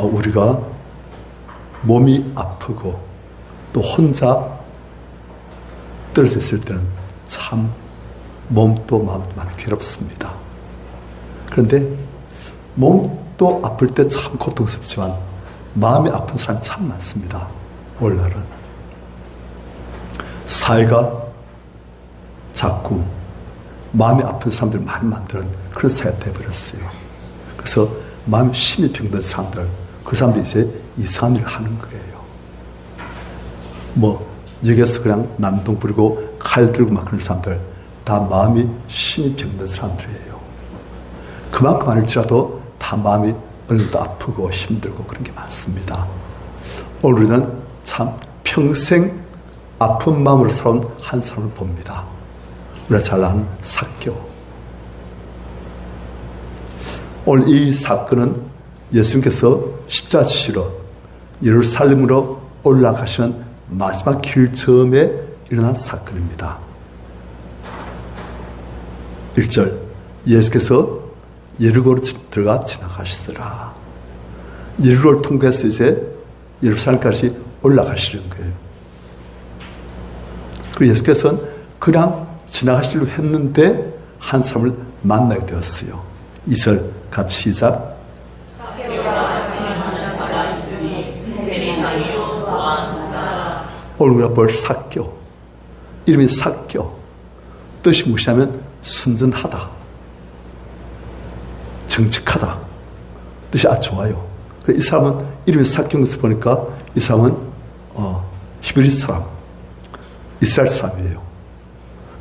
우리가 몸이 아프고 또 혼자 떨어져 있을 때는 참 몸도 마음도 많이 괴롭습니다. 그런데 몸도 아플 때 참 고통스럽지만 마음이 아픈 사람이 참 많습니다. 오늘날은 사회가 자꾸 마음이 아픈 사람들 많이 만드는 그런 사회가 되어버렸어요. 그래서 마음이 심히 병든 사람들, 그 사람들이 이제 이상한 일을 하는 거예요. 여기에서 그냥 난동 부리고 칼 들고 막 그런 사람들 다 마음이 심히 병든 사람들이에요. 그만큼 아닐지라도 다 마음이 어느 정도 아프고 힘들고 그런 게 많습니다. 오늘 우리는 참 평생 아픈 마음으로 살아온 한 사람을 봅니다. 우리가 잘 아는 삭개오. 오늘 이 사건은 예수님께서 십자가 지시러 예루살렘으로 올라가시는 마지막 길점에 일어난 사건입니다. 1절 예수께서 예리고로 들어가 지나가시더라. 예리고를 통과해서 이제 예루살렘까지 올라가시는 거예요. 그리고 예수께서는 그냥 지나가시려고 했는데 한 사람을 만나게 되었어요. 2절 같이 시작. 오늘 우리가 볼 삭개오, 이름이 삭개오, 뜻이 무엇이냐면 순전하다, 정직하다, 뜻이 아주 좋아요. 이 사람은 이름이 삭개오인 것을 보니까 이 사람은 히브리 사람, 이스라엘 사람이에요.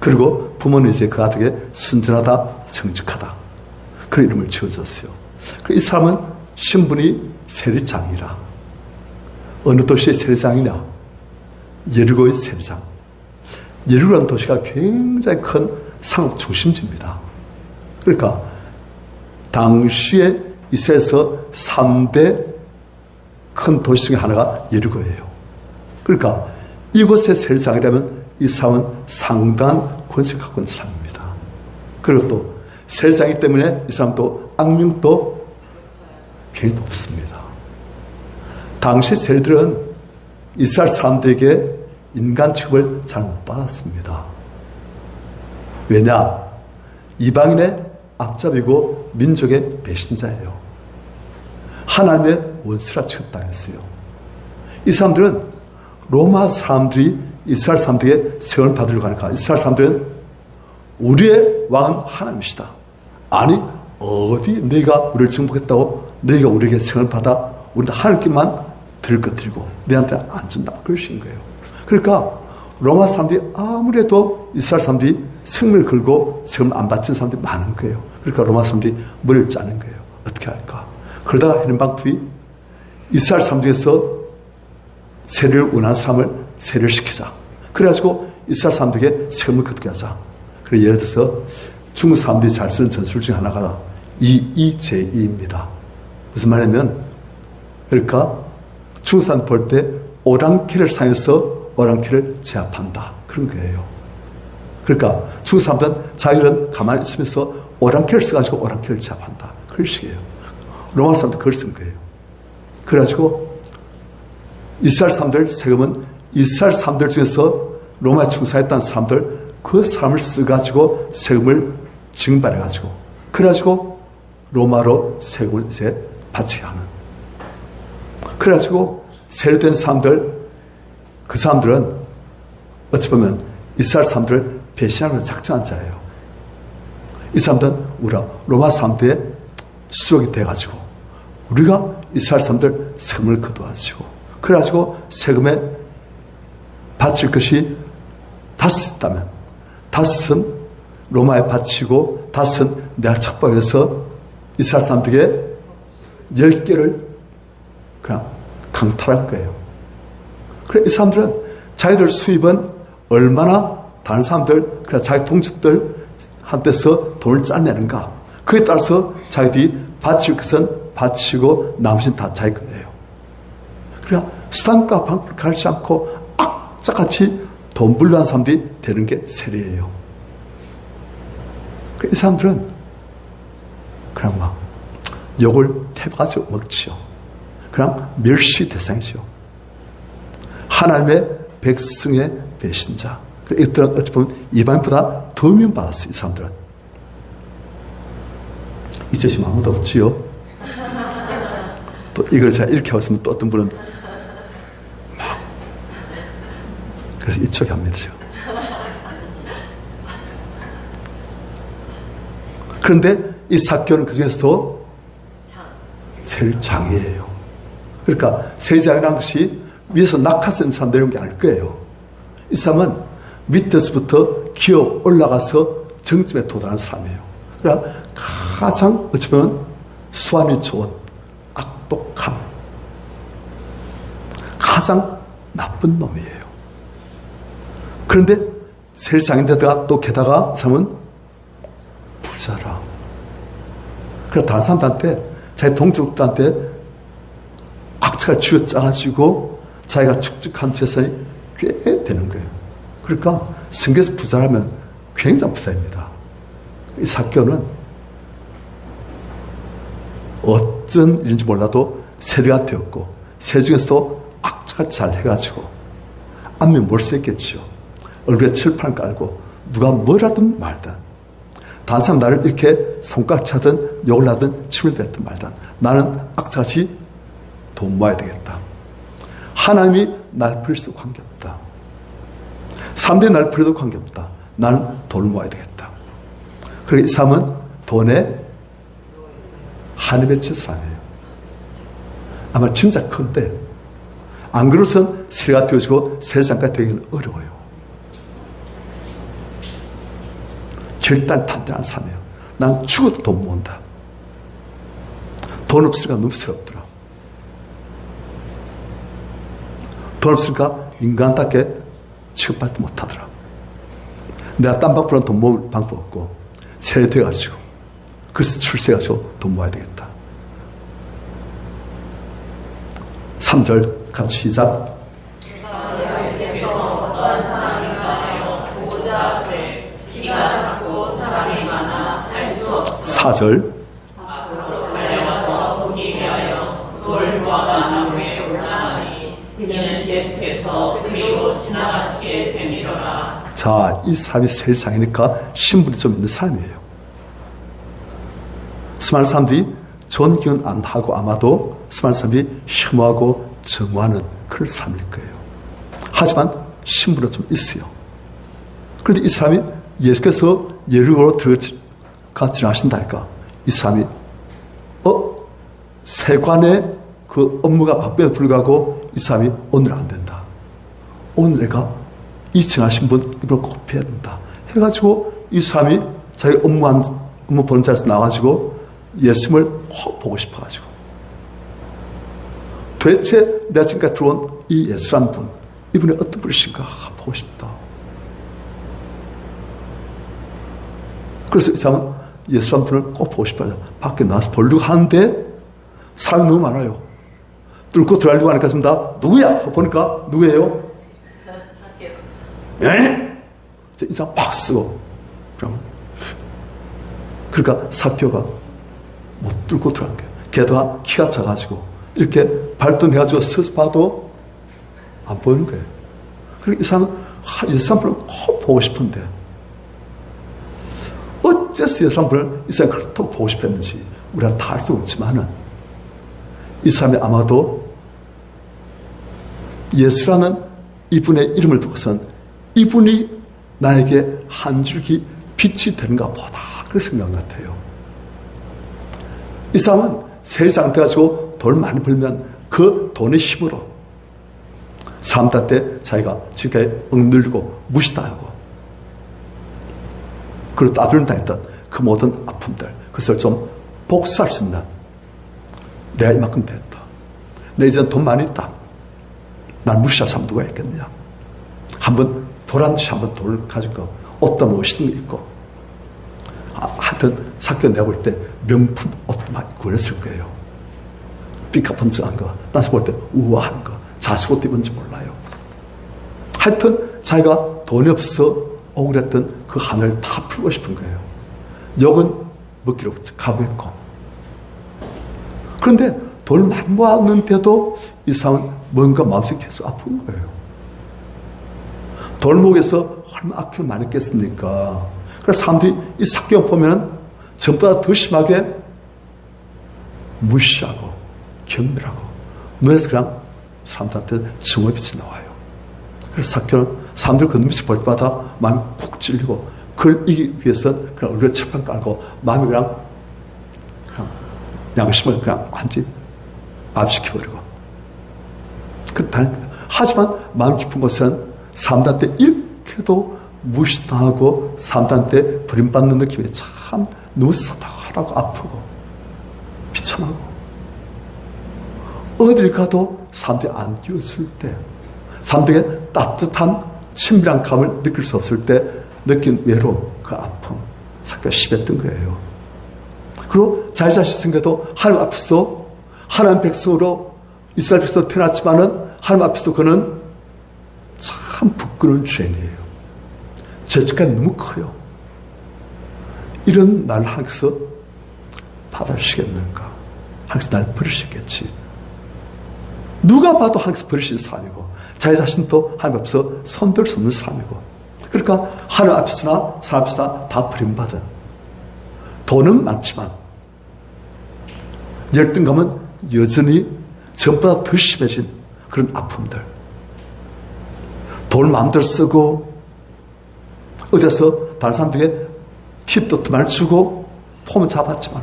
그리고 부모는 이제 그 아들에게 순전하다, 정직하다, 그런 이름을 지어줬어요. 이 사람은 신분이 세리장이라. 어느 도시의 세리장이냐? 예리고의 세리장. 예리고라는 도시가 굉장히 큰 상업 중심지입니다. 그러니까 당시에 이스라엘에서 3대 큰 도시 중에 하나가 예리고예요. 그러니까 이곳의 세리장이라면 이 사람은 상당한 권세를 갖고 있는 사람입니다. 그리고 또 세리장이기 때문에 이 사람도 악명도 굉장히 높습니다. 당시 세리들은 이스라엘 사람들에게 인간 취급을 잘 못 받았습니다. 왜냐? 이방인의 앞잡이고 민족의 배신자예요. 하나님의 원수라 취급당했어요. 이 사람들은 로마 사람들이 이스라엘 사람들에게 세원을 받으려고 하니까 이스라엘 사람들은 우리의 왕은 하나님이시다. 아니 어디 너희가 우리를 정복했다고 너희가 우리에게 세원을 받아 우리는 하나님께만 드릴 것 드리고 너희한테는 안 준다. 그러신 거예요. 그러니까 로마 사람들이 아무래도 이스라엘 사람들이 생명을 걸고 세금을 안 바친 사람들이 많은 거예요. 그러니까 로마 사람들이 머리를 짜는 거예요. 어떻게 할까? 그러다가 하는 방법이 이스라엘 사람 중에서 세례를 원하는 사람을 세례를 시키자. 그래가지고 이스라엘 사람들에게 세금을 거두게 하자. 그래서 예를 들어서 중국 사람들이 잘 쓰는 전술 중에 하나가 이의제이입니다. 무슨 말이냐면 그러니까 중국 사람 볼 때 오랑캐를 사용해서 오랑캐를 제압한다. 그런 거예요. 그러니까 중국 사람들은 자기는 가만히 있으면서 오랑캐를 써가지고 오랑캐를 제압한다. 그런 식이에요. 로마 사람들 그걸 쓴 거예요. 그래가지고 이스라엘 사람들 세금은 이스라엘 사람들 중에서 로마에 충성했던 사람들 그 사람을 써가지고 세금을 징발해가지고 그래가지고 로마로 세금을 이제 바치게 하는. 그래가지고 세례된 사람들 그 사람들은 어찌 보면 이스라엘 사람들을 배신하는 작정한 자예요. 이 사람들은 우리가 로마 사람들의 수족이 돼가지고 우리가 이스라엘 사람들 세금을 거두어가지고 그래가지고 세금에 바칠 것이 5 있다면 5은 로마에 바치고 5은 내가 척박해서 이스라엘 사람들에게 10개를 그냥 강탈할 거예요. 그래, 이 사람들은 자기들 수입은 얼마나 다른 사람들, 그래, 자기 동족들한테서 돈을 짜내는가. 그에 따라서 자기들이 바칠 것은 바치고 나머지는 다 자기 거예요. 그래, 수단과 방법을 가르치지 않고 악착같이 돈 불려한 사람들이 되는 게 세례예요. 그래, 이 사람들은 그냥 막 욕을 태워가지고 먹지요. 그냥 멸시 대상이죠. 하나님의 백성의 배신자. 이들은 어찌 보면 이방인보다 더 미움받았어요. 이 사람들은. 이제 지금 아무도 없지요. 또 이걸 제가 이렇게 하고 있으면 또 어떤 분은 그래서 이쪽에 합니다. 지금. 그런데 이 삭개오는 그 중에서도 세일장이에요. 그러니까 세일장이라는 것이 위에서 낙하산에서 내려온 게 아닐 거예요. 이 사람은 밑에서부터 기어 올라가서 정점에 도달한 사람이에요. 그러니까 가장 어찌 보면 수완이 좋은 악독함, 가장 나쁜 놈이에요. 그런데 세일장인데다가 또 게다가 사람은 부자라. 그래서 다른 사람들한테 자기 동족들한테 악착을 쥐어짜가지고 자기가 축적한 재산이 꽤 되는 거예요. 그러니까 성경에서 부자라면 굉장히 부자입니다. 이 삭개오는 어쩐 일인지 몰라도 세리가 되었고 세 중에서도 악착을 잘 해가지고 안면 몰수했겠지요. 얼굴에 칠판 깔고 누가 뭐라든 말든 다른 사람 나를 이렇게 손가락 차든 욕을 하든 침을 뱉든 말든 나는 악착같이 돈 모아야 되겠다. 하나님이 날 버려도 관계없다. 사람들이 날 버려도 관계없다. 나는 돈을 모아야 되겠다. 그리고 이 사람은 돈에 한이 맺힌 사람이에요. 아마 진짜 큰데 안 그러선 세가 되어지고 세상까지 되기는 어려워요. 절단 단단한 사람이에요. 난 죽어도 돈 모은다. 돈 없으니까 너무 스럽더라. 돈 없으니까 인간답게 취급받지 못하더라. 내가 딴 방법으로는 돈 모을 방법 없고 세례돼가지고 그래서 출세해가지고 돈 모아야 되겠다. 3절 같이 시작. 4절 자, 이 사람이 세일장이니까 신분이 좀 있는 사람이에요. 수많은 사람들이 존경은 안 하고 아마도 수많은 사람들이 혐오하고 정오하는 그런 사람일 거예요. 하지만 신분은 좀 있어요. 그런데 이 사람이 예수께서 예루살렘으로 들어가 지나신다니까 이 사람이 세관의 그 업무가 바쁘에 불구하고 이 사람이 오늘 안 된다. 오늘 내가 이 지나신 분 이걸 꼭 뵈야 된다. 해가지고 이 사람이 자기 업무 보는 자리에서 나와가지고 예수님을 꼭 보고 싶어가지고 도대체 내가 지금까지 들어온 이 예수란 분 이분이 어떤 분이신가 보고 싶다. 그래서 이 사람은 예수란 분을 꼭 보고 싶어요. 밖에 나와서 보려고 하는데 사람이 너무 많아요. 뚫고 들어가려고 하니까 좀 다 누구야? 보니까 누구예요? 예? 이 사람 팍 쓰고 그러니까 삭개오가 못 뚫고 들어간 거예요. 게다가 키가 작아지고 이렇게 발동해가지고 서서 봐도 안 보이는 거예요. 그리고 이 사람은 예수님을 꼭 보고 싶은데 어째서 예수님을 이 사람이 그렇다고 보고 싶었는지 우리가 다 알 수 없지만은 이 사람이 아마도 예수라는 이분의 이름을 두고선 이분이 나에게 한 줄기 빛이 되는가 보다 그렇게 생각한 것 같아요. 이 사람은 세상 돼가지고 돈을 많이 벌면 그 돈의 힘으로 사람들한테 자기가 지금까지 억눌리고 무시당하고 그리고 따돌림 당했던 그 모든 아픔들 그것을 좀 복수할 수 있는 내가 이만큼 됐다. 내 이제 돈 많이 있다. 날 무시할 사람 누가 있겠느냐. 한번 도란 듯이 한번 돈을 가지고 어떤 멋있는 게 있고 하여튼 삭개오 내가 볼 때 명품 옷 많이 입고 그랬을 거예요. 삐까번쩍한 거 나서 볼 때 우아한 거 자수 옷 입은지 몰라요. 하여튼 자기가 돈이 없어 억울했던 그 하늘을 다 풀고 싶은 거예요. 욕은 먹기로 각오했고 그런데 돈을 많이 모았는데도 이 사람은 뭔가 마음속이 계속 아픈 거예요. 돌목에서 얼마나 아픔을 많이 했겠습니까? 그래서 사람들이 이 삭개오 보면 전보다 더 심하게 무시하고 경멸하고 눈에서 그냥 사람들한테 증오의 빛이 나와요. 그래서 삭개오는 사람들 그 눈빛을 볼 때마다 마음이 콕 찔리고 그걸 이기기 위해서 그냥 얼굴에 철판 깔고 마음이 그냥 양심을 그냥 완전히 압시켜버리고 하지만 마음 깊은 곳은 사람들한테 이렇게도 무시당하고 사람들한테 버림받는 느낌이 참 너무 서다하고 아프고 비참하고 어딜 가도 사람들이 안 끼워줄 때 사람들에게 따뜻한 친밀한 감을 느낄 수 없을 때 느낀 외로움, 그 아픔, 삭개오가 심했던 거예요. 그리고 자기 자신 생겨도 하나님 앞에서 하나님 백성으로 이스라엘 백성으로 태어났지만은 하나님 앞에서 그는 참 부끄러운 죄인이에요. 죄책감이 너무 커요. 이런 나를 하나님께서 받아주시겠는가? 하나님께서 나를 버리시겠지. 누가 봐도 하나님께서 버리신 사람이고 자기 자신도 하나님 앞에서 손들 수 없는 사람이고 그러니까 하나님 앞에서나 사람 앞에서나 다 버림받은 돈은 많지만 열등감은 여전히 전보다 더 심해진 그런 아픔들 돈을 마음대로 쓰고 어디서 다른 사람들에게 팁도 더 많이 주고 폼은 잡았지만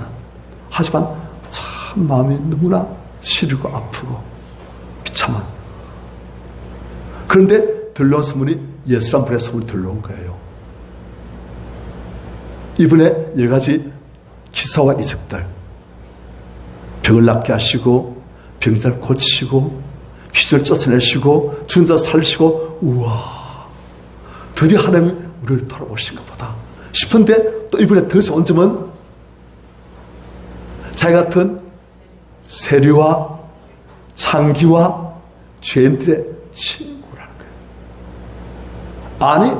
하지만 참 마음이 너무나 시리고 아프고 비참한 그런데 들려온 소문이 예수란 분의 소문이 들려온 거예요. 이분의 여러 가지 기사와 이적들 병을 낫게 하시고 병자를 고치시고 귀신을 쫓아내시고 죽은 자 살리시고 우와 드디어 하나님이 우리를 돌아보신 것보다 싶은데 또 이분의 더 좋은 점은 자기 같은 세리와 창기와 죄인들의 친구라는 거예요. 아니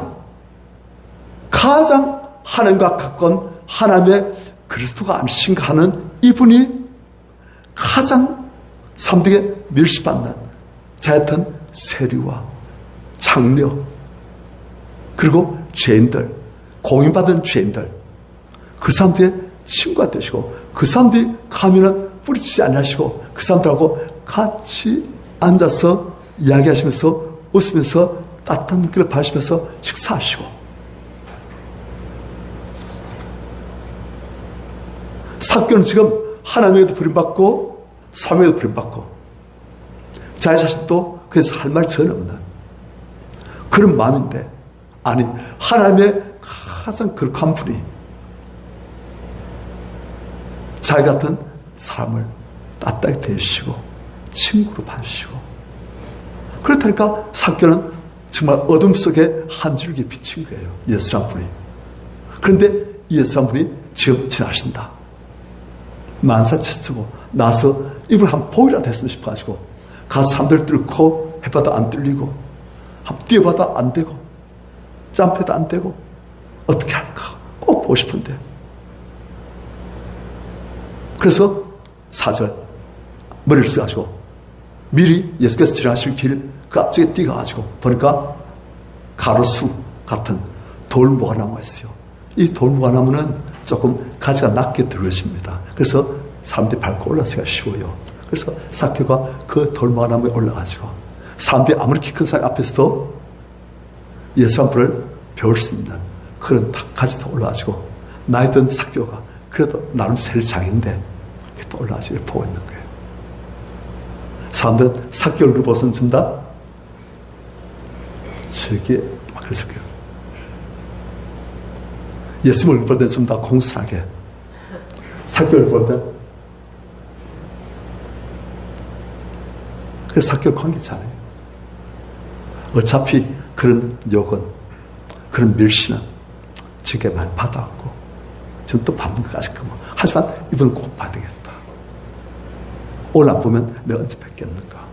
가장 하나님과 가까운 하나님의 그리스도가 아니신가 하는 이분이 가장 사람들에게 멸시받는 자기 같은 세리와 장려 그리고 죄인들 공인받은 죄인들 그 사람들의 친구가 되시고 그 사람들이 가면은 뿌리치지 않으시고 그 사람들하고 같이 앉아서 이야기하시면서 웃으면서 따뜻한 눈길을 받으시면서 식사하시고 삭개오는 지금 하나님에도 버림받고 사람에도 버림받고 자기 자신도 그래서 할 말이 전혀 없는 그런 마음인데 아니 하나님의 가장 거룩한 분이 자기 같은 사람을 따뜻하게 대하시고 친구로 봐주시고 그렇다니까 삭개오는 정말 어둠 속에 한 줄기 비친 거예요. 예수란 분이. 그런데 이 예수란 분이 지금 지나신다. 만사치스고 나서 이분을 한 보이라도 했으면 싶어가지고 가서 사람들 뚫고 해봐도 안 뚫리고 한번 뛰어봐도 안 되고 점프해도 안 되고 어떻게 할까 꼭 보고 싶은데 그래서 4절 머리를 써가지고 미리 예수께서 지나실 길 그 앞쪽에 뛰어가지고 보니까 가로수 같은 돌무화나무가 있어요. 이 돌무화나무는 조금 가지가 낮게 들어있습니다. 그래서 사람들이 밟고 올라서기가 쉬워요. 그래서 삭개오가 그 돌무화나무에 올라가지고 사람들이 아무리 키 큰 사람 앞에서도 예수 한 분을 배울 수 있는 그런 가지도 올라가지고 나이 든 삭개오가 그래도 나름 세일 장인데 또 올라가지고 보고 있는 거예요. 사람들은 삭개오를 보고서는 전다 저기 막 그랬을 거예요. 예수님을 볼 때는 전부 다 공손하게 삭개오를 볼 때 그래서 삭개오 관계치 않아요. 어차피 그런 욕은 그런 멸시는 지금까지 많이 받아왔고 지금 또 받는 것까지 하지만 이번은 꼭 받으겠다. 오늘 안 보면 내가 언제 뵙겠는가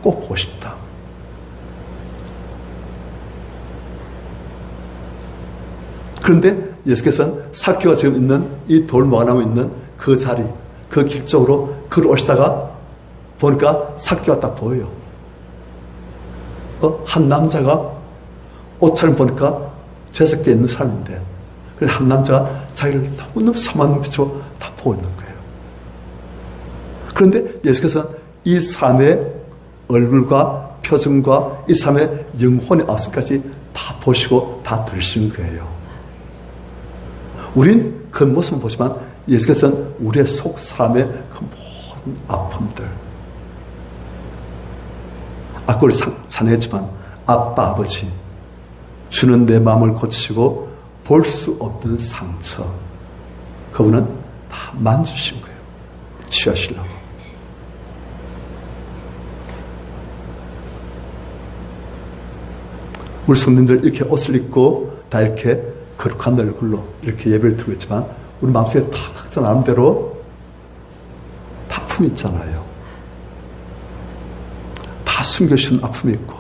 꼭 보고 싶다. 그런데 예수께서는 삭개오가 지금 있는 이 돌무화나무 있는 그 자리 그 길 쪽으로 걸어오시다가 보니까 삭개가 딱 보여요. 한 남자가 옷차림 보니까 재석에 있는 사람인데, 그래서 한 남자가 자기를 너무너무 사모하는 눈빛으로 다 보고 있는 거예요. 그런데 예수께서는 이 사람의 얼굴과 표정과 이 사람의 영혼의 아우성까지 다 보시고 다 들으신 거예요. 우린 겉모습은 보지만 예수께서는 우리의 속 사람의 그 모든 아픔들, 아까 우리 찬양했지만 아빠 아버지 주는 내 마음을 고치시고 볼 수 없는 상처, 그분은 다 만지신 거예요. 치유하시려고. 우리 성도님들 이렇게 옷을 입고 다 이렇게 거룩한 얼굴로 이렇게 예배를 드리고 있지만 우리 마음속에 다 각자 나름대로 다 아픔이 있잖아요. 다 숨겨주신 아픔이 있고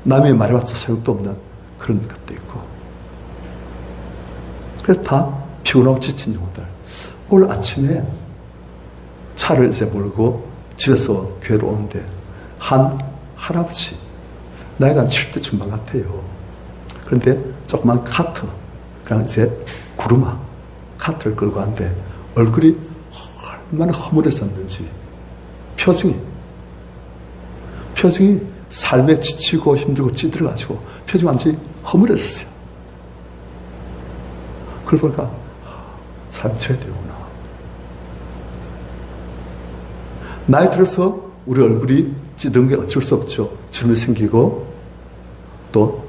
남의 말해봤자 소용도 없는 그런 것도 있고, 그래서 다 피곤하고 지친 영혼들. 오늘 아침에 차를 이제 몰고 집에서 교회로 오는데 한 할아버지, 나이가 한 70대 중반 같아요. 그런데 조그만 카트, 그냥 이제 구루마 카트를 끌고 왔는데 얼굴이 얼마나 허물해졌는지, 표정이 삶에 지치고 힘들고 찌들어가지고 표정이 완전히 허물해졌어요. 그걸 보니까 삶이 져야 되구나. 나이 들어서 우리 얼굴이 찌든 게 어쩔 수 없죠. 주름이 생기고 또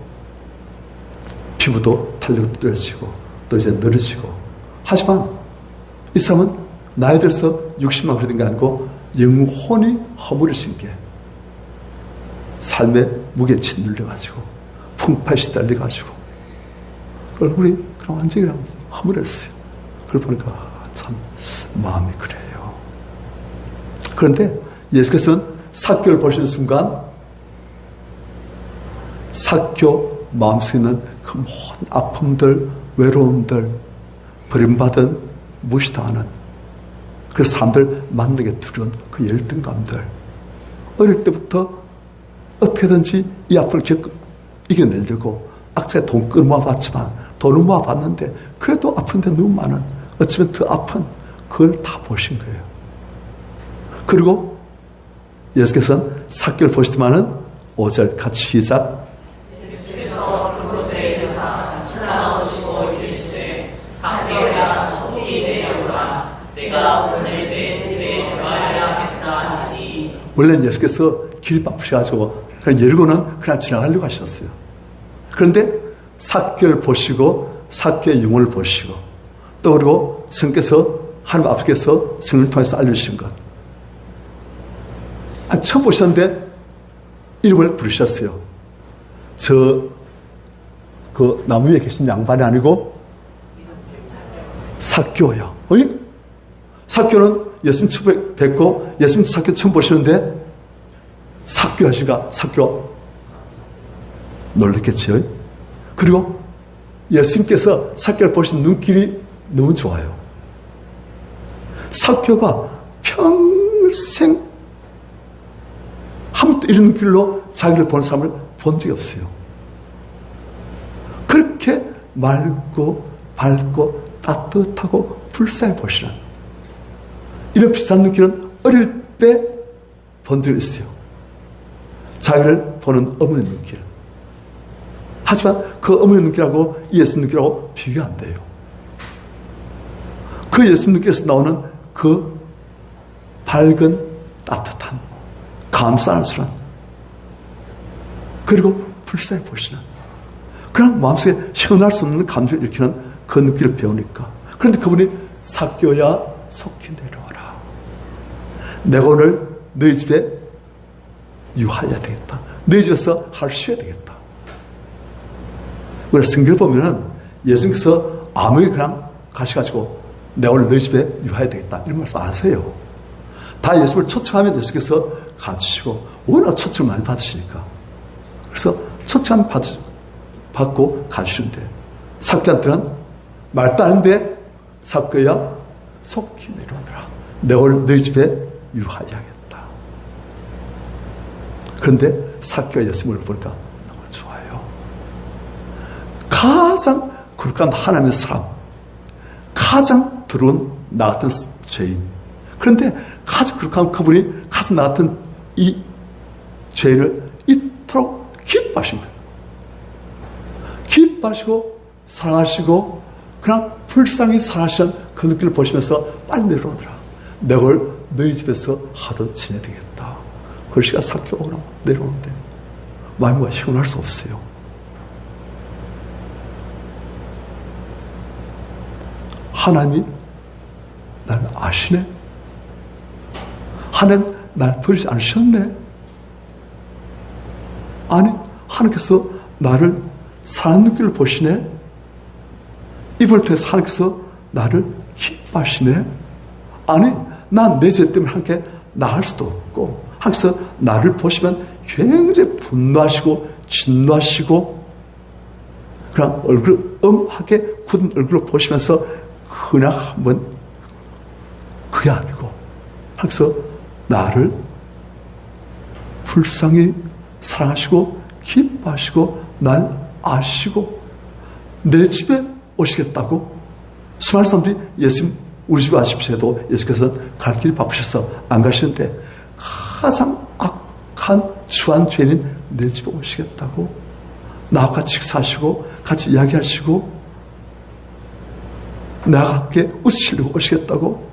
피부도 탄력되어지고 또 이제 늘어지고. 하지만 이 사람은 나이 들어서 60만 그러는 게 아니고 영혼이 허물어진 게 삶의 무게에 짓눌려가지고 풍파에 시달려가지고 얼굴이 그냥 완전히 그냥 허물었어요. 그걸 보니까 참 마음이 그래요. 그런데 예수께서는 삭개를 보시는 순간 삭개 마음속에 있는 그 모든 아픔들, 외로움들, 버림받은 무시당하는 그 사람들 만나게 두려운 그 열등감들, 어릴 때부터 어떻게든지 이 아픔을 이겨내려고 악자에 돈 끌어모아봤지만 돈을 모아봤는데 그래도 아픈데 너무 많은, 어쩌면 더 아픈 그걸 다 보신 거예요. 그리고 예수께서는 삭개를 보시더만은 5절 같이 시작. 예수께서 그곳에 이르사 찾아오시고 이르시되 삭개야 속히 내려오라 내가 오늘 내 집에 들어가야겠다 하시니. 원래는 예수께서 길이 바쁘셔가지고 그냥 예리고는 그냥 지나가려고 하셨어요. 그런데 삭개를 보시고 삭개의 영혼을 보시고 또 그리고 성께서 하나님 앞에서 성을 통해서 알려주신 것, 처음 보셨는데 이름을 부르셨어요. 그 나무 위에 계신 양반이 아니고 삭개요. 삭개는 예수님 처음 뵙고 예수님 삭개 처음 보시는데 삭개 하시가 삭개 놀랬겠지요. 그리고 예수님께서 삭개를 보신 눈길이 너무 좋아요. 삭개가 평생 한 번도 이런 길로 자기를 보는 사람을 본 적이 없어요. 그렇게 맑고 밝고 따뜻하고 불쌍히 보시는 이런 비슷한 눈길은 어릴 때 본 적이 있어요. 자기를 보는 어머니 눈길. 하지만 그 어머니 눈길하고 예수 눈길하고 비교 안 돼요. 그 예수 눈길에서 나오는 그 밝은 따뜻한 감싸안수란 그리고 불쌍히 보시는 그냥 마음속에 시원할 수 없는 감정을 일으키는 그 느낌을 배우니까. 그런데 그분이 삭개야 속히 내려와라. 내가 오늘 너희 집에 유하여야 되겠다. 너희 집에서 하루 쉬어야 되겠다. 우리가 성경을 보면은 예수님께서 아무리 그냥 가셔가지고 내가 오늘 너희 집에 유하여야 되겠다 이런 말씀 안 하세요. 다 예수를 초청하면 예수께서 가주시고 워낙 초청을 많이 받으시니까 그래서 초청 받고 가주시는데 삭개한테는 말도 안 하는데 삭개야 속히 내려오너라. 내가 오늘 너희 집에 유하여야겠다. 그런데 삭개가 예수님을 보니까 너무 좋아요. 가장 거룩한 하나님의 사람, 가장 더러운 나 같은 죄인. 그런데 가장 거룩한 그분이 가장 나 같은 이 죄인을 이토록 기뻐하신 거예요. 기뻐하시고 사랑하시고 그냥 불쌍히 사랑하시는 그 느낌을 보시면서 빨리 내려오더라. 내가 너희 집에서 하루 지내야 되겠다. 글씨가 삭개가 오고 내려오는데 마음과 형언할 수 없어요. 하나님이 나를 아시네. 하나님 날 버리지 않으셨네. 아니 하나님께서 나를 사랑하는 눈길을 보시네. 이걸 통해서 하나님께서 나를 기뻐하시네. 아니 난 내 죄 때문에 하나님께 나을 수도 없고 하나님께서 나를 보시면 굉장히 분노하시고 진노하시고 그냥 얼굴 엄하게 굳은 얼굴로 보시면서 그냥 한번 그게 아니고 하나님께서 나를 불쌍히 사랑하시고 기뻐하시고 날 아시고 내 집에 오시겠다고. 수많은 사람들이 예수님 우리 집에 와십시오 해도 예수께서는 갈 길이 바쁘셔서 안 가시는데 가장 악한 추한 죄인인 내 집에 오시겠다고. 나와 같이 식사하시고 같이 이야기하시고 나와 함께 웃으시려고 오시겠다고.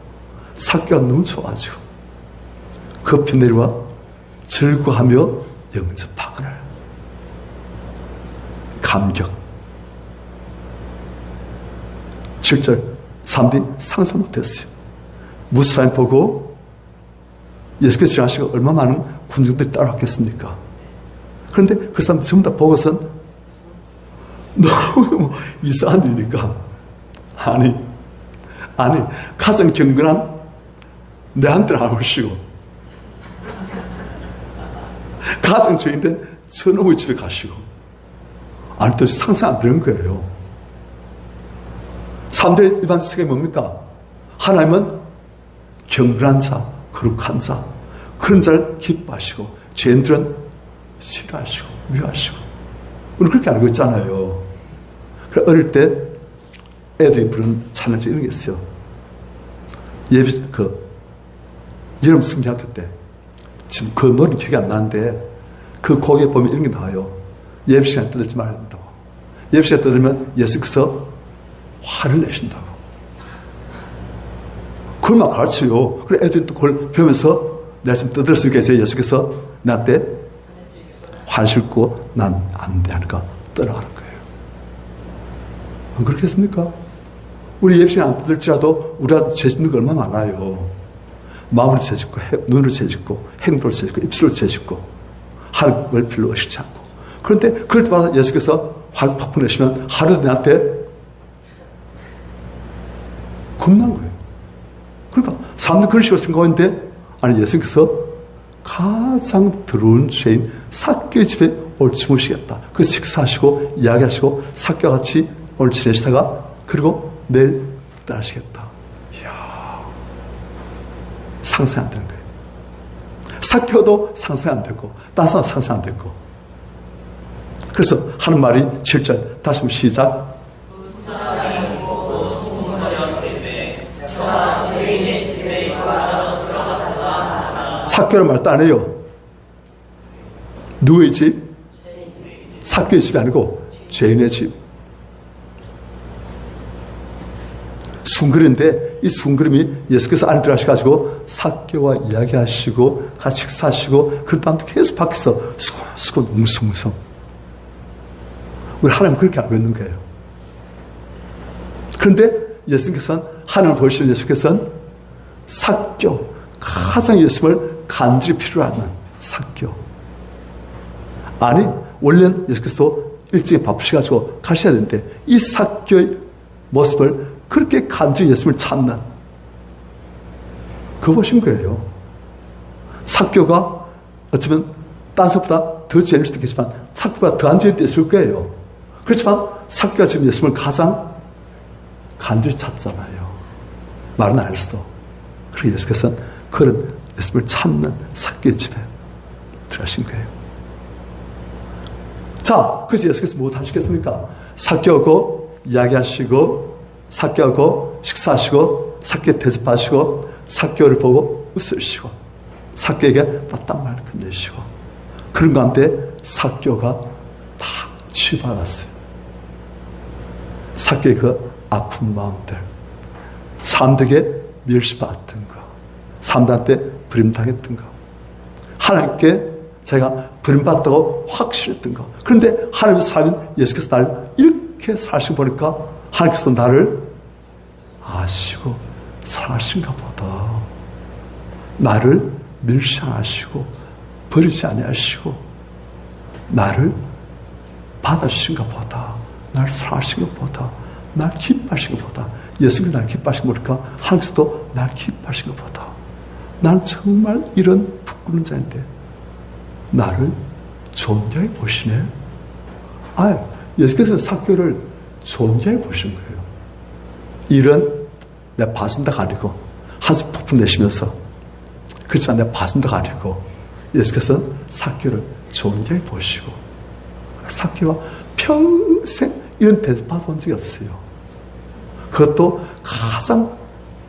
삭개가 너무 좋아가지고 급히 내려와 즐거워하며 영접하거늘. 감격. 7절 사람들이 상상 못했어요. 무스라임 보고 예수께서 지나시고 얼마나 많은 군중들이 따라왔겠습니까? 그런데 그 사람들 전부 다 보고선 너무 이상한 일이니까 아니 가장 경건한 내한테는 안 오시고 가장 죄인된 저놈의 집에 가시고 아니 또 상상 안 되는 거예요. 사람들의 일반 세계가 뭡니까? 하나님은 경건한 자, 거룩한 자, 그런 자를 기뻐하시고 죄인들은 싫어하시고 미워하시고 우리 그렇게 알고 있잖아요. 그래 어릴 때 애들이 부르는 찬양 중에 이런 게 있어요. 여름 성경학교 때 지금 그 노래 기억이 안 나는데 그 곡에 보면 이런 게 나와요. 예배 시간에 떠들지 말아야 된다고. 예배 시간에 떠들면 예수께서 화를 내신다고. 그걸 막 가르쳐요. 그래 애들이 또 그걸 배우면서 내가 지금 떠들었으니까 이제 예수께서 나한테 화를 싣고 난 안 돼 하니까 떠나가는 거예요. 안 그렇겠습니까? 우리 예배 시간에 안 떠들지라도 우리가 죄 짓는 거 얼마나 많아요. 마음으로 죄 짓고 눈으로 죄 짓고 행동으로 죄 짓고 입술로 죄 짓고 하나님을 별로 의식치 않고. 그런데 그럴 때마다 예수께서 화를 팍 내시면 하루도 나한테 겁난 거예요. 그러니까 사람들이 그런 식으로 생각하는데 아니 예수께서 가장 더러운 죄인 삭개의 집에 오늘 주무시겠다. 그래서 식사하시고 이야기하시고 삭개와 같이 오늘 지내시다가 그리고 내일 떠나시겠다. 이야, 상상 안 되는 거예요. 삭개도 상상 안 되고 다른 사람 상상 안 되고. 그래서 하는 말이 7절 다시 한번 시작. 삭개란 말도 안 해요. 누구의 집? 삭개의 집이 아니고 죄인의 집. 숭그림인데 이 숭그림이 예수께서 안에 들어가셔가지고 삭개와 이야기하시고 같이 식사하시고 그런 다음에 계속 밖에서 수고수고 웅성웅성. 우리 하나님 그렇게 알고 있는 거예요. 그런데 예수께서는 하나님을 보시는 예수께서는 삭개 가장 예수님을 간절히 필요로 하는 삭개. 아니 원래는 예수께서 일찍이 바쁘셔가지고 가셔야 되는데 이 삭개의 모습을 그렇게 간절히 예수님을 찾는 그거 보신 거예요. 삭개가 어쩌면 딴 사람보다 더 죄일 수도 있겠지만 삭개보다 더한 죄도 있을 거예요. 그렇지만 삭개가 지금 예수님을 가장 간절히 찾잖아요. 말은 안 했어. 그래서 예수께서는 그런 예수님을 찾는 삭개의 집에 들어가신 거예요. 자, 그래서 예수께서 뭐 하시겠습니까? 삭개오고 이야기하시고 삭개오고 식사하시고 삭개 대접하시고 삭개오를 보고 웃으시고 삭개에게 따뜻한 말 건네시고 그런 가운데 삭개오가 다 치유받았어요. 삭개의 그 아픈 마음들, 사람들에게 멸시받았던 거, 사람들한테 버림당했던 거, 하나님께 제가 버림받았다고 확실했던 거. 그런데 하나님의 사람인 예수께서 나를 이렇게 사시고 보니까 하나님께서 나를 아시고 사랑하신가 보다. 나를 멸시 안 하시고 버리지 아니하시고 나를 받아주신가 보다. 날 사랑하신 것보다 날 기뻐하신 것보다 예수님이 날 기뻐하신 거 보니까 하나님께서도 날 기뻐하신 것보다 난 정말 이런 부끄러운 자인데 나를 존재해 보시네. 예수께서 삭개오를 존재해 보신 거예요. 이런 내가 봐준다가 아니고 한숨 푹푹 내쉬면서 그렇지만 내가 봐준다가 아니고 예수께서 삭개오를 존재해 보시고 삭개오가 평생 이런 대접 받아본 적이 없어요. 그것도 가장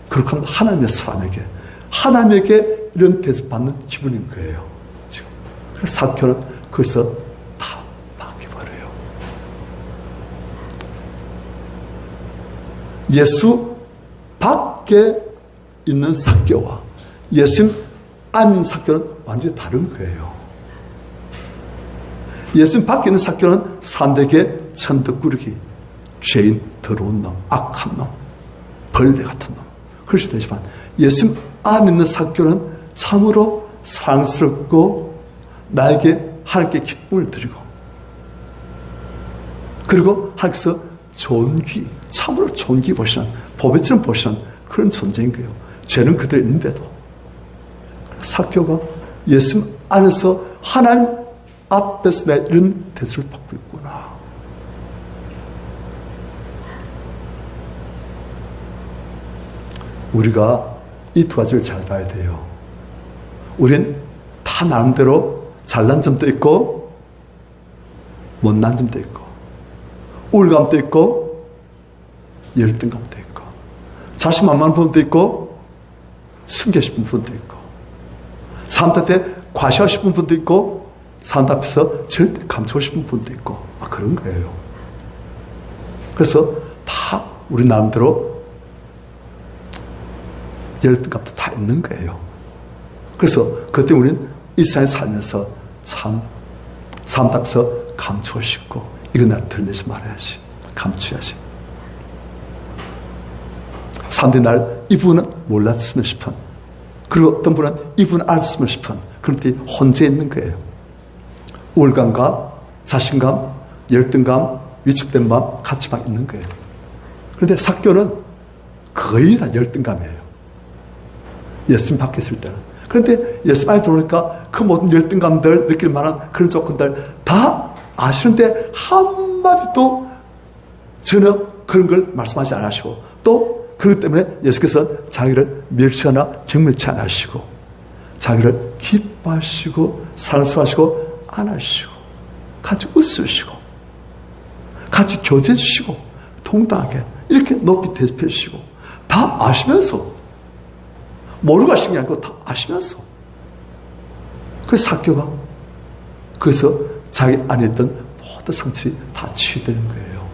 그렇게 하면 하나님의 사람에게 하나님에게 이런 대접 받는 기분인 거예요. 지금 그래서 삭개오는 거기서 다 바뀌어버려요. 예수 밖에 있는 삭개오와 예수님 안인 삭개오는 완전히 다른 거예요. 예수님 밖에 있는 삭개오는 사람들에게 천덕꾸러기, 죄인, 더러운 놈, 악한 놈, 벌레 같은 놈 그럴 수도 있지만 예수님 안에 있는 삭개오는 참으로 사랑스럽고 나에게 하나님께 기쁨을 드리고 그리고 하나님께서 존귀, 참으로 존귀 보시는 보배처럼 보시는 그런 존재인 거예요. 죄는 그들에 있는데도 삭개오가 예수님 안에서 하나님 앞에서 내가 이런 대접을 받고 있구나. 우리가 이 두 가지를 잘 봐야 돼요. 우린 다 나름대로 잘난 점도 있고 못난 점도 있고 우울감도 있고 열등감도 있고 자신만만한 부분도 있고 숨겨 싶은 부분도 있고 사람들한테 과시하고 싶은 부분도 있고 사람들 앞에서 절대 감추고 싶은 부분도 있고 그런 거예요. 그래서 다 우리 나름대로 열등감도 다 있는 거예요. 그래서 그것 때문에 우리는 이 세상에 살면서 참 사람들 앞에서 감추고 싶고 이거 내가 드러내지 말아야지 감추어야지 사람들이 날 이 부분은 몰랐으면 싶은 그리고 어떤 분은 이 부분을 알았으면 싶은 그런 때 혼자 있는 거예요. 우울감과 자신감, 열등감, 위축된 마음 같이 막 있는 거예요. 그런데 삭개오는 거의 다 열등감이에요. 예수님 밖에 있을 때는. 그런데 예수님 안에 들어오니까 그 모든 열등감들 느낄 만한 그런 조건들 다 아시는데 한마디도 전혀 그런 걸 말씀하지 않으시고 또 그렇기 때문에 예수께서 자기를 멸시하나 경멸치 않으시고 자기를 기뻐하시고 사랑스러워하시고 안아주시고 같이 웃으시고 같이 교제해 주시고 동당하게 이렇게 높이 대접해 주시고 다 아시면서 모르고 하신 게 아니고 다 아시면서 그래서 삭개오가 그래서 자기 안에 있던 모든 상처가 다 치유되는 거예요.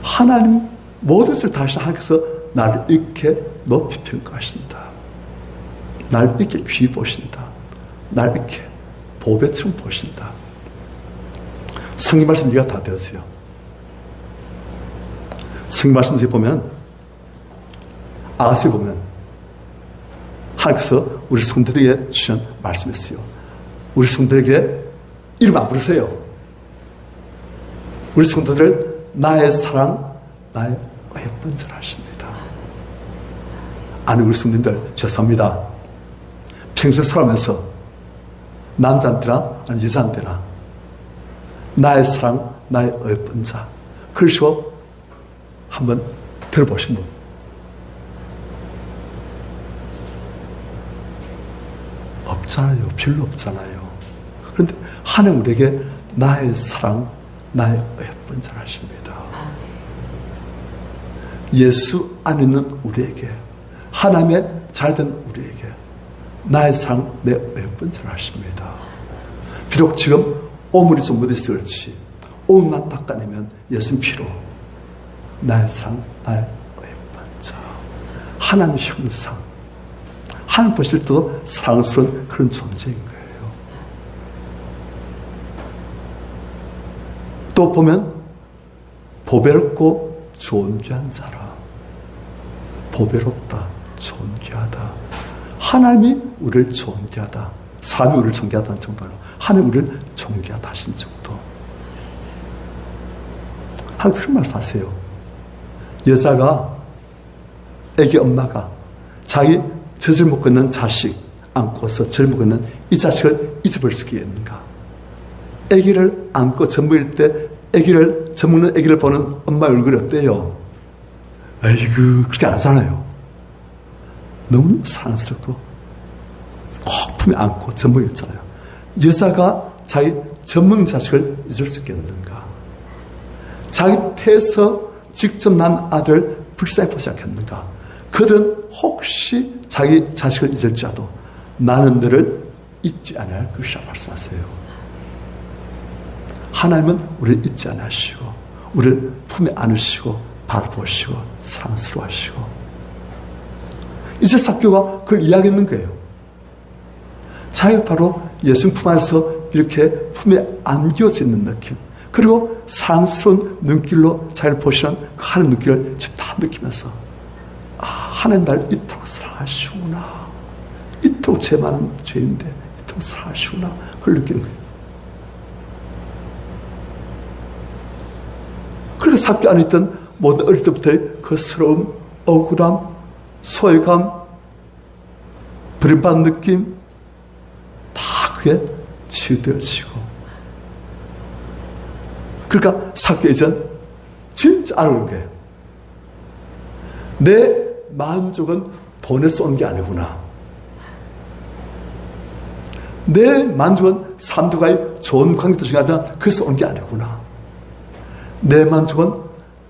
하나님 모든 것을 다 하시는 하나님께서 나를 이렇게 높이 평가하신다. 나를 이렇게 귀히 보신다. 나를 이렇게 보배처럼 보신다. 성경 말씀 이해가 다 되었어요. 성경 말씀 보면 아가서에 보면 하나님께서 우리 성도들에게 주신 말씀이었어요. 우리 성도들에게 이름 안 부르세요. 우리 성도들을 나의 사랑, 나의 예쁜 줄 아십니다. 아니 우리 성도님들 죄송합니다. 평생 살아면서 남자한테나 아니 여자한테나 나의 사랑, 나의 예쁜 자 그러시고 한번 들어보신 분 없잖아요. 별로 없잖아요. 그런데 하나님 우리에게 나의 사랑, 나의 예쁜 줄 아십니다. 예수 안에 있는 우리에게, 하나님의 잘된 우리에게 나의 사랑, 내 예쁜 줄 아십니다. 비록 지금 오물이 좀 묻어있어 그렇지, 오물만 닦아내면 예수님 피로 나의 사랑, 나의 예쁜 자, 하나님의 형상, 하나님 보실 때도 사랑스러운 그런 존재인 거예요. 또 보면 보배롭고 존귀한 자라. 보배롭다, 존귀하다. 하나님이 우리를 존귀하다, 사람이 우리를 존귀하다는 정도로 하나님 우리를 존귀하다 하신 정도. 하나님 그런 말씀하세요. 여자가, 애기 엄마가 자기 젖을 먹고 있는 자식 안고서 젖을 먹고 있는 이 자식을 잊어버릴 수 있겠는가? 애기를 안고 젖 먹일 때 젖 먹는 애기를 보는 엄마 얼굴이 어때요? 아이고, 그렇게 안 하잖아요. 너무 사랑스럽고 꼭 품에 안고 젖 먹였잖아요. 여자가 자기 젖 먹는 자식을 잊을 수 있겠는가? 자기 태에서 직접 난 아들 불쌍히 보지 않겠는가? 그들은 혹시 자기 자식을 잊을지라도 나는 너를 잊지 않을 것이라 말씀하세요. 하나님은 우리를 잊지 않으시고 우리를 품에 안으시고 바라보시고 사랑스러워하시고, 이제 삭개오가 그걸 이야기했는 거예요. 자기가 바로 예수님 품 안에서 이렇게 품에 안겨져 있는 느낌, 그리고 사랑스러운 눈길로 자기를 보시는 그 하나님 눈길을 지금 다 느끼면서, 아, 하나님 나를 이토록 사랑하시구나, 이토록 죄 많은 죄인데 이토록 사랑하시구나, 그걸 느끼는 거예요. 그래서 삭개 안에 있던 모든 어릴 때부터의 그 서러움, 억울함, 소외감, 버림받은 느낌, 다 그게 치유되어지고, 그러니까 삭개 이전 진짜 알아보는 거예요. 내 만족은 돈에서 온 게 아니구나. 내 만족은 사람들과의 좋은 관계도 중요하지만 그래서 온 게 아니구나. 내 만족은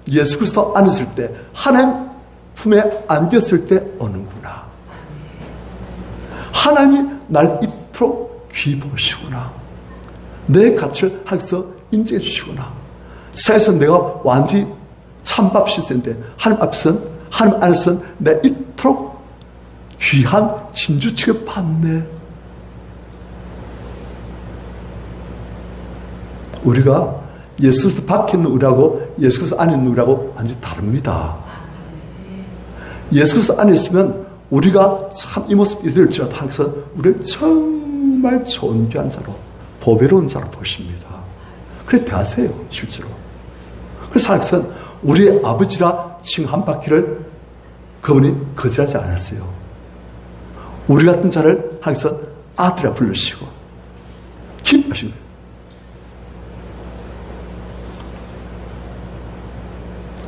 예수 그리스도 안에 있을 때, 하나님 품에 안겼을 때 오는구나. 하나님이 날 이토록 귀히 보시구나. 내 가치를 하나님께서 인정해 주시구나. 세상에서 내가 완전히 찬밥 시스템인데 하나님 앞에서는, 하나님 안에서는 내 이토록 귀한 진주 취급받네. 우리가 예수 그리스도 밖에 있는 우리하고 예수 그리스도 안에 있는 우리하고 완전히 다릅니다. 예수 그리스도 안에 있으면 우리가 참 이 모습 이럴지라도 하나님께서 우리를 정말 존귀한 자로, 보배로운 자로 보십니다. 그래 대하세요, 실제로. 그래서 하나님께서는 우리의 아버지라 칭함받기를 그분이 거절하지 않았어요. 우리 같은 자를 하나님께서 아들이라 부르시고 기뻐하신 거예요.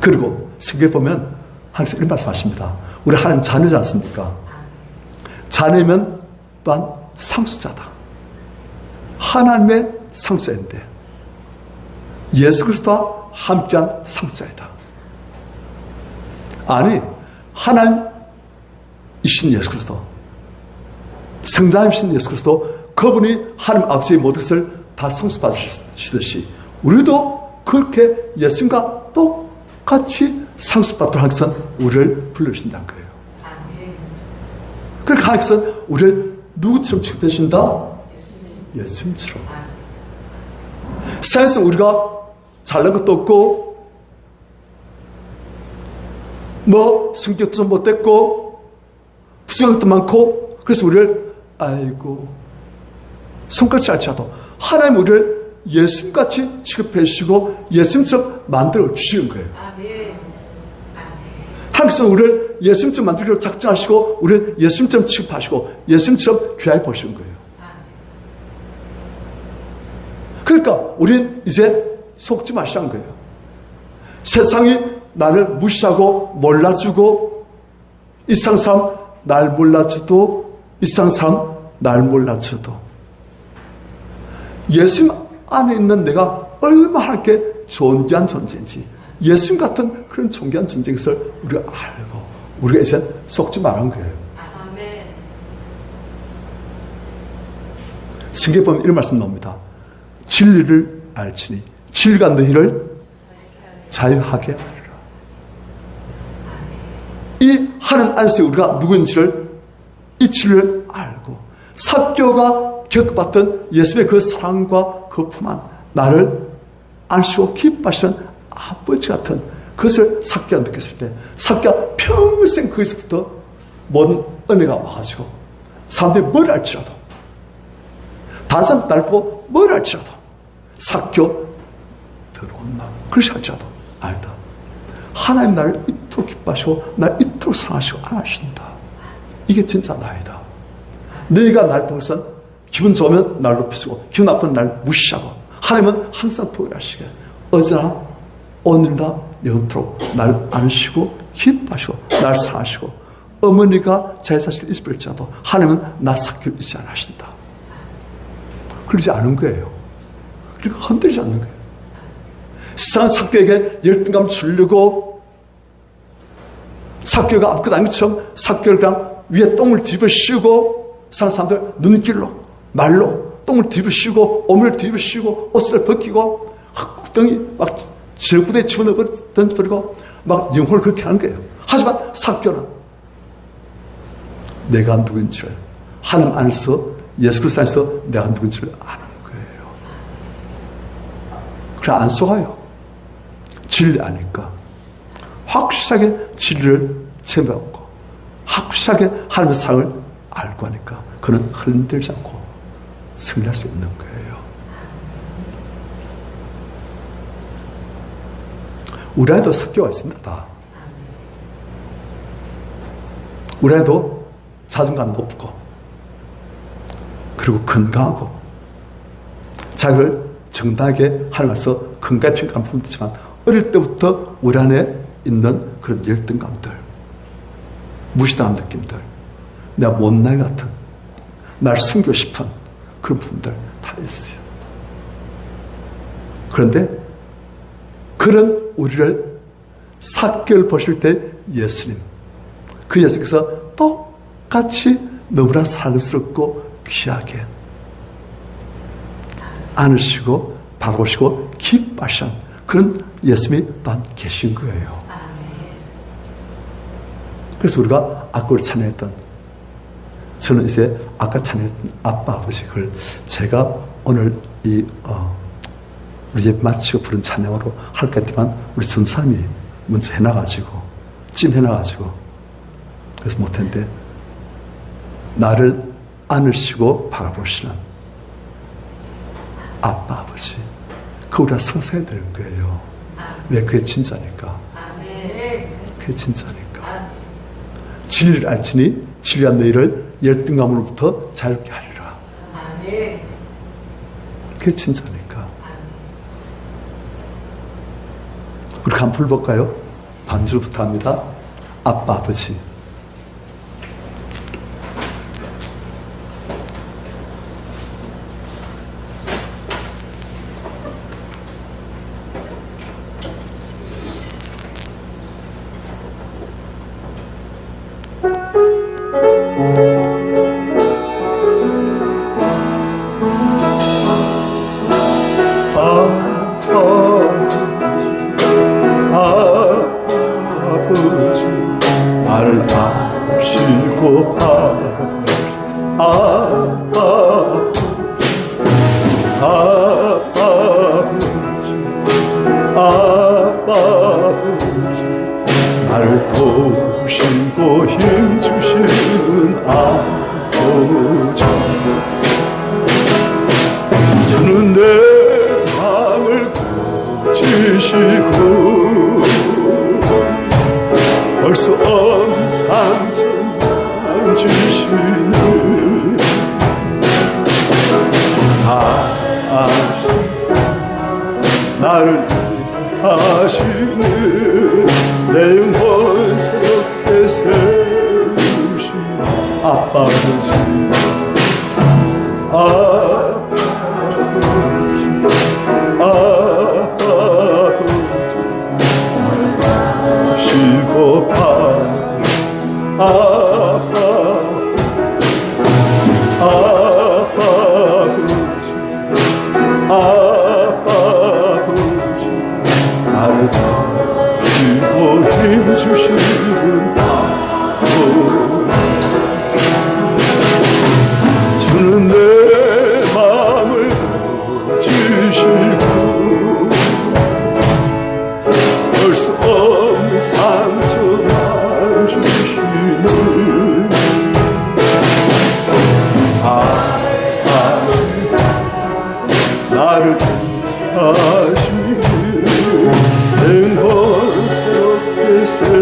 그리고 성경에 보면 하나님께서 이런 말씀하십니다. 우리 하나님 자녀지 않습니까? 자녀면 또한 상수자다. 하나님의 상수자인데 예수 그리스도와 함께한 상수자이다. 아니, 하나님이신 예수 그리스도, 성자이신 예수 그리스도, 그분이 하나님 아버지의 모든 것을 다 상수받으시듯이 우리도 그렇게 예수님과 똑같이 상수받도록 하나님께서는 우리를 불러주신다는 거예요. 그러니까 하나님께서는 우리를 누구처럼 취급해 주신다? 예수님처럼. 세상에서 우리가 잘난 것도 없고 뭐 성격도 좀 못됐고 부정한 것도 많고, 그래서 우리를 아이고 손가락질 않지라도 하나님 우리를 예수님같이 취급해 주시고 예수님처럼 만들어 주시는 거예요. 하나님께서 우리를 예수님처럼 만들기로 작정하시고 우리를 예수님처럼 취급하시고 예수님처럼 귀하게 보시는 거예요. 그러니까 우리는 이제 속지 마시라는 거예요. 세상이 나를 무시하고 몰라주고, 이 세상 사람 날 몰라줘도, 이 세상 사람 날 몰라줘도 예수님 안에 있는 내가 얼마나 하나님께 존귀한 존재인지, 예수님 같은 그런 존귀한 존재인 것을 우리가 알고 우리가 이제 속지 말한 거예요. 성경에 보면 이런 말씀 나옵니다. 진리를 알지니 진리가 너희를 자유하게 하리라. 이 하나님 안에서 우리가 누구인지를, 이 진리를 알고 삭개오가 겪어봤던 예수의 그 사랑과 그 품안, 나를 안시고 기뻐하시는 아버지 같은 그것을 삭개오가 느꼈을 때, 삭개오가 평생 거기서부터 모든 은혜가 와가지고 사람들이 뭘 할지라도, 다른 사람 날 보고 뭘 할지라도 삭개오 들어온다 그렇게 할지라도 알다. 하나님 나를 이토록 기뻐하시고 나를 이토록 사랑하시고 안아주신다. 이게 진짜 나이다. 너희가 날 보고선 기분 좋으면 날 높이시고 기분 나쁘면 날 무시하고, 하나님은 항상 동일하시게 어제나 오늘나 영원토록 날 안으시고 기뻐하시고 날 사랑하시고, 어머니가 자기 자식을 잊을지라도 하나님은 나 삭개오를 잊지 않으신다. 그러지 않은 거예요. 그러니까 흔들리지 않는 거예요. 세상은 삭개오에게 열등감 주려고, 삭개오가 아무것도 아닌 것처럼 삭개오를 그냥 위에 똥을 뒤집어 씌우고, 세상 사람들 눈길로 말로 똥을 뒤집어 씌우고 오물을 뒤집어 씌우고 옷을 벗기고 흙덩이 막 절구대에 집어넣어 던져버리고 막 영혼을 그렇게 하는 거예요. 하지만 삭개오는 내가 누구인지를, 하나님 안에서 예수 그리스도 안에서 내가 누구인지를 아는 거예요. 그래 안 속아요. 진리 아니까 확실하게 진리를 체험하고 확실하게 하나님의 사랑을 알고 하니까 그는 흔들지 않고 승리할 수 있는 거예요. 우리 안에도 삭개오가 있습니다. 우리 안에도 자존감 높고 그리고 건강하고 자기를 정당하게 하나님께서 건강에 평가한 부분도 있지만, 어릴 때부터 우리 안에 있는 그런 열등감들, 무시당한 느낌들, 내가 못날 같은, 날 숨기고 싶은 그런 부분들 다 있어요. 그런데 그런 우리를 삭개오를 보실 때 예수님, 그 예수께서 똑같이 너무나 사랑스럽고 귀하게 안으시고 바라보시고 기뻐하신 그런 예수님이 또한 계신 거예요. 그래서 우리가 아까 우리 찬양했던, 저는 이제 아까 찬양했던 아빠 아버지, 그걸 제가 오늘 이 우리 예배 마치고 부른 찬양으로 할까 했지만 우리 전사님이 먼저 해놔가지고 찜해놔가지고 그래서 못했는데, 나를 안으시고 바라보시는 아빠 아버지, 그거 우리가 상상해야 되는 거예요. 왜? 그게 진짜니까. 그게 진짜니까. 진리를 알지니 진리한 너희를 열등감으로부터 자유롭게 하리라. 그게 진짜니까. 우리 한번 불러볼까요? 반주부터 합니다. 아빠 아버지. 나를 도우시고 힘주시는 아버지, 주는 내 마음을 고치시고 벌써 엄 상처만 주시는 나를 하시는 내 영혼 새롭게 세우신 아빠 아버지, 아버지 아버지 나를 가지고 힘주시는 주는 내 마음을 주시고 볼 수 없는 상처만 주시는 나를 하시는 영원스럽게 세우시는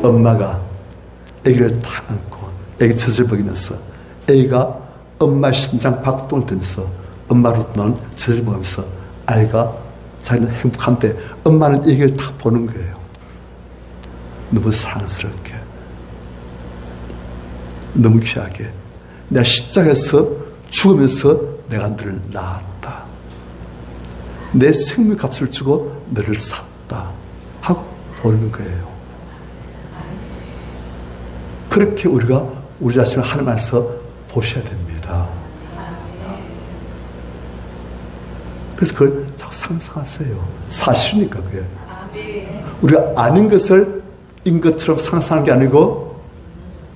엄마가 아기를 탁 안고 아기 젖을 먹이면서 아기가 엄마 심장 박동을 들면서 엄마로 떠나는 젖을 먹으면서 아이가 자기는 행복한데 엄마는 아기를 탁 보는 거예요. 너무 사랑스럽게, 너무 귀하게 내가 십자가에서 죽으면서 내가 너를 낳았다, 내 생명값을 주고 너를 샀다 하고 보는 거예요. 그렇게 우리가 우리 자신을 하나님 안에서 보셔야 됩니다. 그래서 그걸 자꾸 상상하세요. 사실이니까 그게. 우리가 아는 것을 인 것처럼 상상하는 게 아니고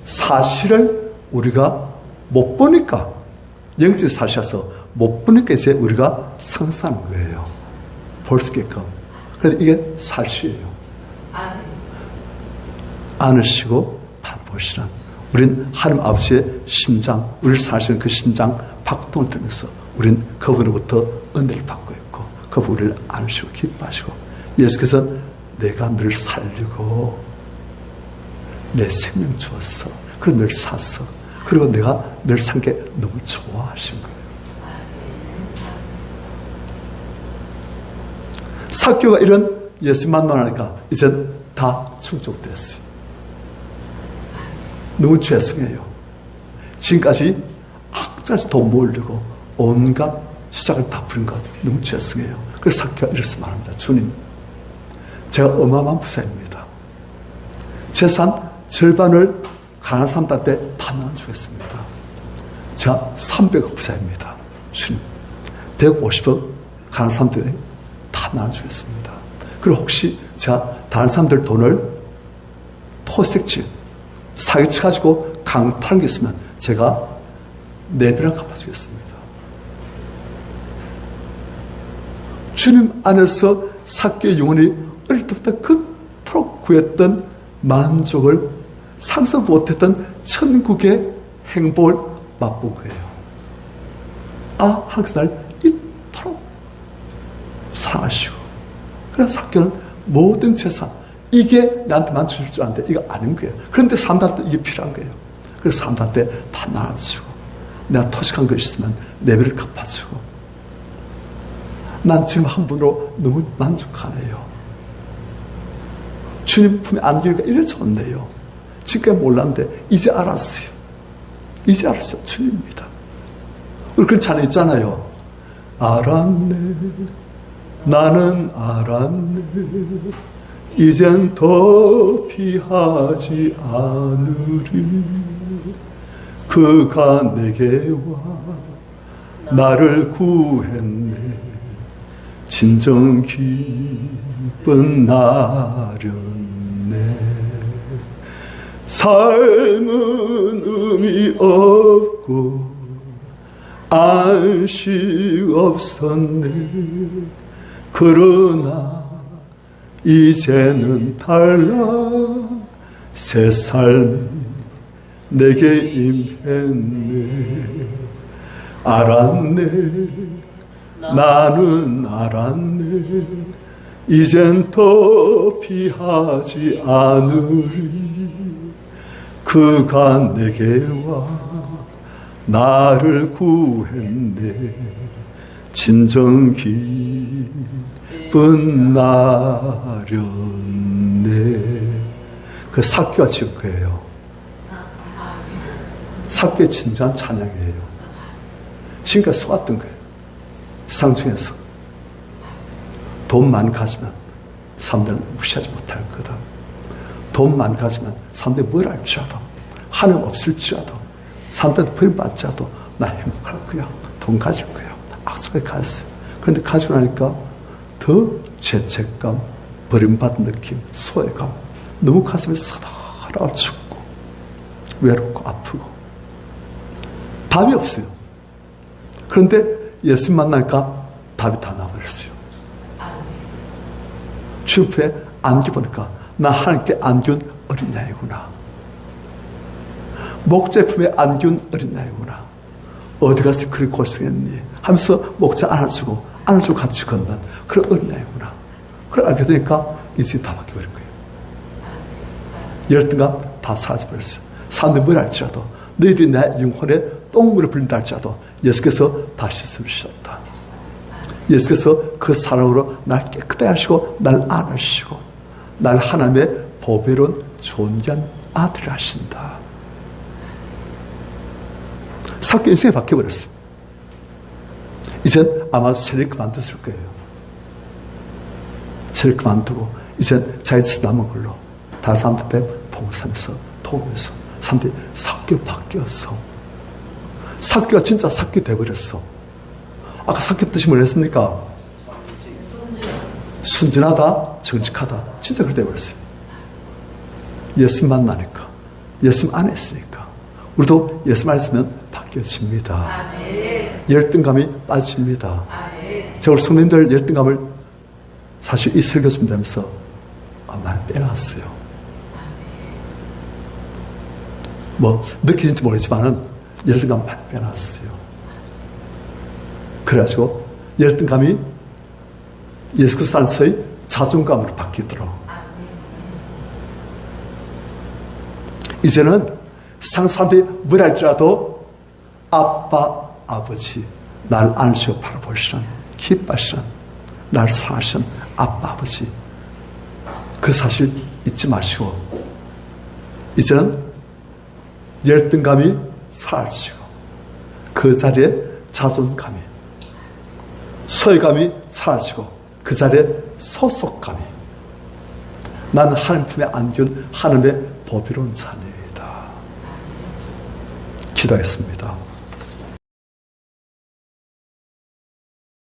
사실을 우리가 못 보니까, 영적 사실에서 못 보니까 이제 우리가 상상하는 거예요. 볼 수 있게끔. 그래서 이게 사실이에요. 안으시고 바라보시는 우린 하나님 아버지의 심장, 우리를 사시는 그 심장 박동을 들면서 우린 그분으로부터 은혜를 받고 있고 그분 우리를 안으시고 기뻐하시고, 예수께서 내가 너를 살리고 내 생명 주었어, 그리고 늘 샀어, 그리고 내가 늘 산 게 너무 좋아하신 거예요. 삭개오가 이런 예수 만나니까 이제 다 충족됐어요. 너무 죄송해요. 지금까지 악까지 돈 모으려고 온갖 수작을 다 부린 것 너무 죄송해요. 그래서 삭개오가 이렇게 말합니다. 주님, 제가 어마어마한 부자입니다. 재산 절반을 가난한 사람들한테 다 나눠주겠습니다. 제가 300억 부자입니다. 주님, 150억 가난한 사람들에 다 나눠주겠습니다. 그리고 혹시 제가 다른 사람들 돈을 토색질, 사기쳐가지고 강탈한 게 있으면 제가 4배나 갚아주겠습니다. 주님 안에서 삭개의 영혼이 어릴 때부터 그토록 구했던 만족을 상상도 못했던 천국의 행복을 맛본 거예요. 아, 항상 날 이토록 사랑하시고. 그래서 삭개는 모든 재산, 이게 나한테만 주실 줄 아는데 이거 아닌 거예요. 그런데 사람들한테 이게 필요한 거예요. 그래서 사람들한테 다 나눠주고, 내가 토식한 거 있으면 4배를 갚아주고, 난 주님 한 분으로 너무 만족하네요. 주님 품에 안기니까 이래 좋네요. 지금까지 몰랐는데 이제 알았어요. 이제 알았어요. 주님입니다. 우리 그런 찬양 있잖아요. 알았네, 나는 알았네, 이젠 더 피하지 않으리. 그가 내게 와 나를 구했네, 진정 기쁜 나련네. 삶은 의미 없고 안식 없었네. 그러나 이제는 달라, 새 삶이 내게 임했네. 알았네, 나는 알았네, 이젠 더 피하지 않으리. 그가 내게 와 나를 구했네, 진정 기쁜 나련네. 그 삭개가 지은 거예요. 삭개의 진정한 찬양이에요. 지금까지 속았던 거예요. 세상 중에서 돈만 가지면 사람들은 무시하지 못할 거다. 돈만 가지면 사람들이 뭘 알지라도, 하나님 없을지라도, 사람들한테 버림받지라도 나 행복할 거야. 돈 가질 거야. 악속에 가졌어요. 그런데 가지고 나니까 더 죄책감, 버림받은 느낌, 소외감, 너무 가슴이 사달아 죽고 외롭고 아프고 답이 없어요. 그런데 예수 만나니까 답이 다 나와버렸어요. 주옆에 안겨보니까 나 하나님께 안겨온 어린 양이구나. 목제품에 안겨온 어린 양이구나. 어디 가서 그렇게 고생했니 하면서 목자 안아주고 같이 걷는 그런 어린 양이구나. 그걸 알게 되니까 인생이 다 바뀌어버린 거예요. 열등감 다 사라져버렸어요. 사람들이 뭘 할지라도, 너희들이 내 영혼에 똥물을 불린다 할지라도 예수께서 다시 숨쉬셨다. 예수께서 그 사랑으로 날 깨끗하게 하시고 날 안으시고 날 하나님의 보배로운 존귀한 아들을 하신다. 사도 인생이 바뀌어버렸어요. 이젠 아마 세례 그만뒀을 거예요. 세례 그만두고 이젠 자기들 남은 걸로 다른 사람들한테 봉사하면서 도우면서 사람들이 사교 바뀌었어. 사교가 진짜 사교 돼버렸어. 아까 사교 뜻이 뭐랬습니까? 순진하다, 정직하다. 진짜 그렇게 돼버렸어요. 예수 만나니까, 예수 안에 있으니까 우리도 예수 안에 있으면 바뀌어집니다. 열등감이 빠집니다. 제가 우리 성도님들 열등감을 사실 이 설교 준비하면서 많이 빼놨어요. 뭐 느끼는지 모르지만은 열등감 많이 빼놨어요. 그래가지고 열등감이 예수 그리스도 안에서의 자존감으로 바뀌도록 이제는 세상 사람들이 뭘 할지라도 아빠, 아버지 날 안으시고 바라보시는 기뻐하시는 날 사랑하시는 아빠, 아버지 그 사실 잊지 마시고 이제는 열등감이 사라지고 그 자리에 자존감이 소외감이 사라지고 그 자리에 소속감이 나는 하나님 품에 안겨온 하나님의 보배로운 자녀이다. 기도하겠습니다.